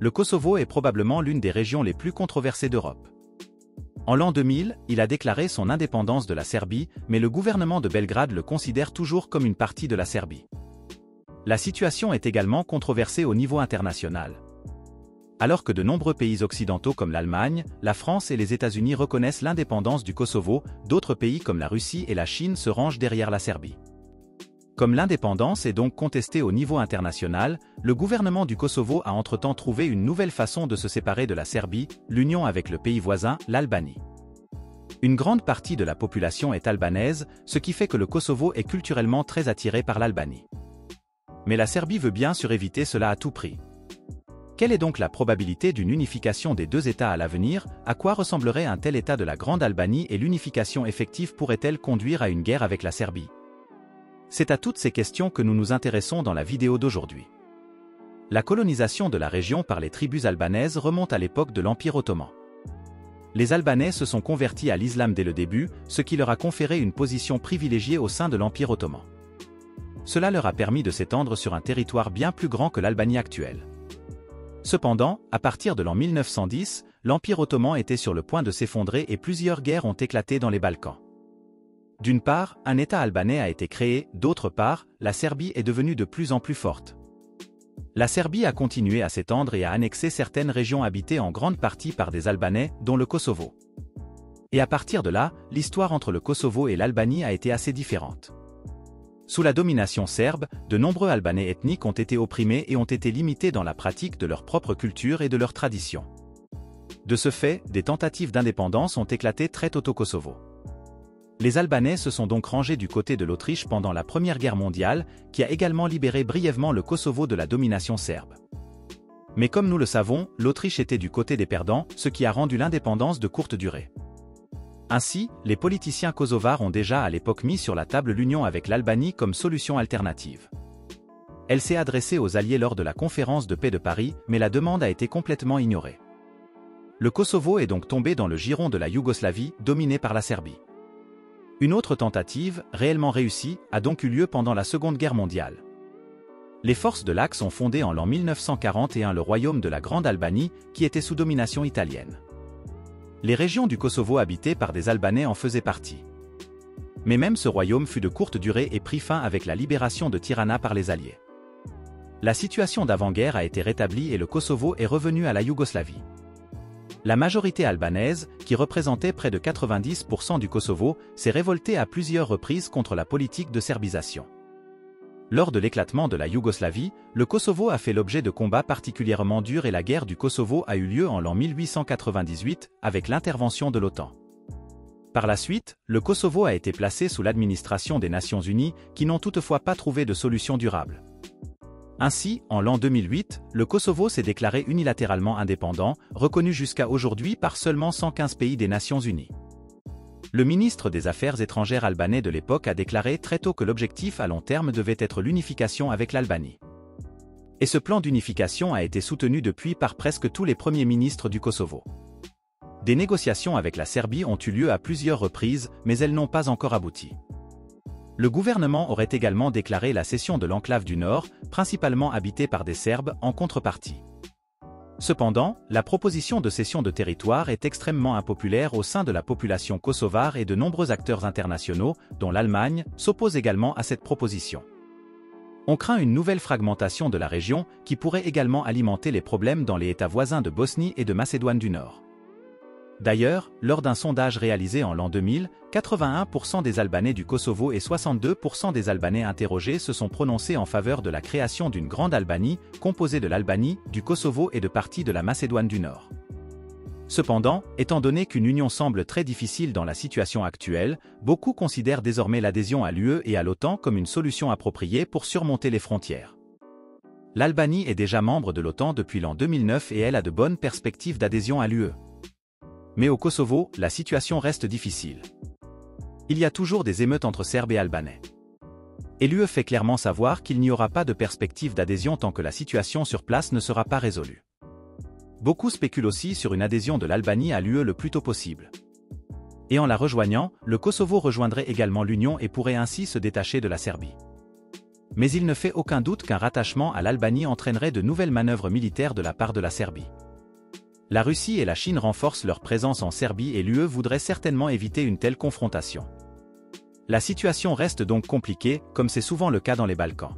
le Kosovo est probablement l'une des régions les plus controversées d'Europe. En l'an 2000, il a déclaré son indépendance de la Serbie, mais le gouvernement de Belgrade le considère toujours comme une partie de la Serbie. La situation est également controversée au niveau international. Alors que de nombreux pays occidentaux comme l'Allemagne, la France et les États-Unis reconnaissent l'indépendance du Kosovo, d'autres pays comme la Russie et la Chine se rangent derrière la Serbie. Comme l'indépendance est donc contestée au niveau international, le gouvernement du Kosovo a entre-temps trouvé une nouvelle façon de se séparer de la Serbie, l'union avec le pays voisin, l'Albanie. Une grande partie de la population est albanaise, ce qui fait que le Kosovo est culturellement très attiré par l'Albanie. Mais la Serbie veut bien sûr éviter cela à tout prix. Quelle est donc la probabilité d'une unification des deux États à l'avenir? À quoi ressemblerait un tel État de la Grande Albanie et l'unification effective pourrait-elle conduire à une guerre avec la Serbie? C'est à toutes ces questions que nous nous intéressons dans la vidéo d'aujourd'hui. La colonisation de la région par les tribus albanaises remonte à l'époque de l'Empire ottoman. Les Albanais se sont convertis à l'islam dès le début, ce qui leur a conféré une position privilégiée au sein de l'Empire ottoman. Cela leur a permis de s'étendre sur un territoire bien plus grand que l'Albanie actuelle. Cependant, à partir de l'an 1910, l'Empire ottoman était sur le point de s'effondrer et plusieurs guerres ont éclaté dans les Balkans. D'une part, un État albanais a été créé, d'autre part, la Serbie est devenue de plus en plus forte. La Serbie a continué à s'étendre et à annexer certaines régions habitées en grande partie par des Albanais, dont le Kosovo. Et à partir de là, l'histoire entre le Kosovo et l'Albanie a été assez différente. Sous la domination serbe, de nombreux Albanais ethniques ont été opprimés et ont été limités dans la pratique de leur propre culture et de leurs traditions. De ce fait, des tentatives d'indépendance ont éclaté très tôt au Kosovo. Les Albanais se sont donc rangés du côté de l'Autriche pendant la Première Guerre mondiale, qui a également libéré brièvement le Kosovo de la domination serbe. Mais comme nous le savons, l'Autriche était du côté des perdants, ce qui a rendu l'indépendance de courte durée. Ainsi, les politiciens kosovars ont déjà à l'époque mis sur la table l'union avec l'Albanie comme solution alternative. Elle s'est adressée aux Alliés lors de la conférence de paix de Paris, mais la demande a été complètement ignorée. Le Kosovo est donc tombé dans le giron de la Yougoslavie, dominé par la Serbie. Une autre tentative, réellement réussie, a donc eu lieu pendant la Seconde Guerre mondiale. Les forces de l'Axe ont fondé en l'an 1941 le royaume de la Grande Albanie, qui était sous domination italienne. Les régions du Kosovo habitées par des Albanais en faisaient partie. Mais même ce royaume fut de courte durée et prit fin avec la libération de Tirana par les Alliés. La situation d'avant-guerre a été rétablie et le Kosovo est revenu à la Yougoslavie. La majorité albanaise, qui représentait près de 90% du Kosovo, s'est révoltée à plusieurs reprises contre la politique de serbisation. Lors de l'éclatement de la Yougoslavie, le Kosovo a fait l'objet de combats particulièrement durs et la guerre du Kosovo a eu lieu en l'an 1898 avec l'intervention de l'OTAN. Par la suite, le Kosovo a été placé sous l'administration des Nations Unies, qui n'ont toutefois pas trouvé de solution durable. Ainsi, en l'an 2008, le Kosovo s'est déclaré unilatéralement indépendant, reconnu jusqu'à aujourd'hui par seulement 115 pays des Nations Unies. Le ministre des Affaires étrangères albanais de l'époque a déclaré très tôt que l'objectif à long terme devait être l'unification avec l'Albanie. Et ce plan d'unification a été soutenu depuis par presque tous les premiers ministres du Kosovo. Des négociations avec la Serbie ont eu lieu à plusieurs reprises, mais elles n'ont pas encore abouti. Le gouvernement aurait également déclaré la cession de l'enclave du Nord, principalement habitée par des Serbes, en contrepartie. Cependant, la proposition de cession de territoire est extrêmement impopulaire au sein de la population kosovare et de nombreux acteurs internationaux, dont l'Allemagne, s'opposent également à cette proposition. On craint une nouvelle fragmentation de la région qui pourrait également alimenter les problèmes dans les États voisins de Bosnie et de Macédoine du Nord. D'ailleurs, lors d'un sondage réalisé en l'an 2000, 81% des Albanais du Kosovo et 62% des Albanais interrogés se sont prononcés en faveur de la création d'une grande Albanie, composée de l'Albanie, du Kosovo et de parties de la Macédoine du Nord. Cependant, étant donné qu'une union semble très difficile dans la situation actuelle, beaucoup considèrent désormais l'adhésion à l'UE et à l'OTAN comme une solution appropriée pour surmonter les frontières. L'Albanie est déjà membre de l'OTAN depuis l'an 2009 et elle a de bonnes perspectives d'adhésion à l'UE. Mais au Kosovo, la situation reste difficile. Il y a toujours des émeutes entre Serbes et Albanais. Et l'UE fait clairement savoir qu'il n'y aura pas de perspective d'adhésion tant que la situation sur place ne sera pas résolue. Beaucoup spéculent aussi sur une adhésion de l'Albanie à l'UE le plus tôt possible. Et en la rejoignant, le Kosovo rejoindrait également l'Union et pourrait ainsi se détacher de la Serbie. Mais il ne fait aucun doute qu'un rattachement à l'Albanie entraînerait de nouvelles manœuvres militaires de la part de la Serbie. La Russie et la Chine renforcent leur présence en Serbie et l'UE voudrait certainement éviter une telle confrontation. La situation reste donc compliquée, comme c'est souvent le cas dans les Balkans.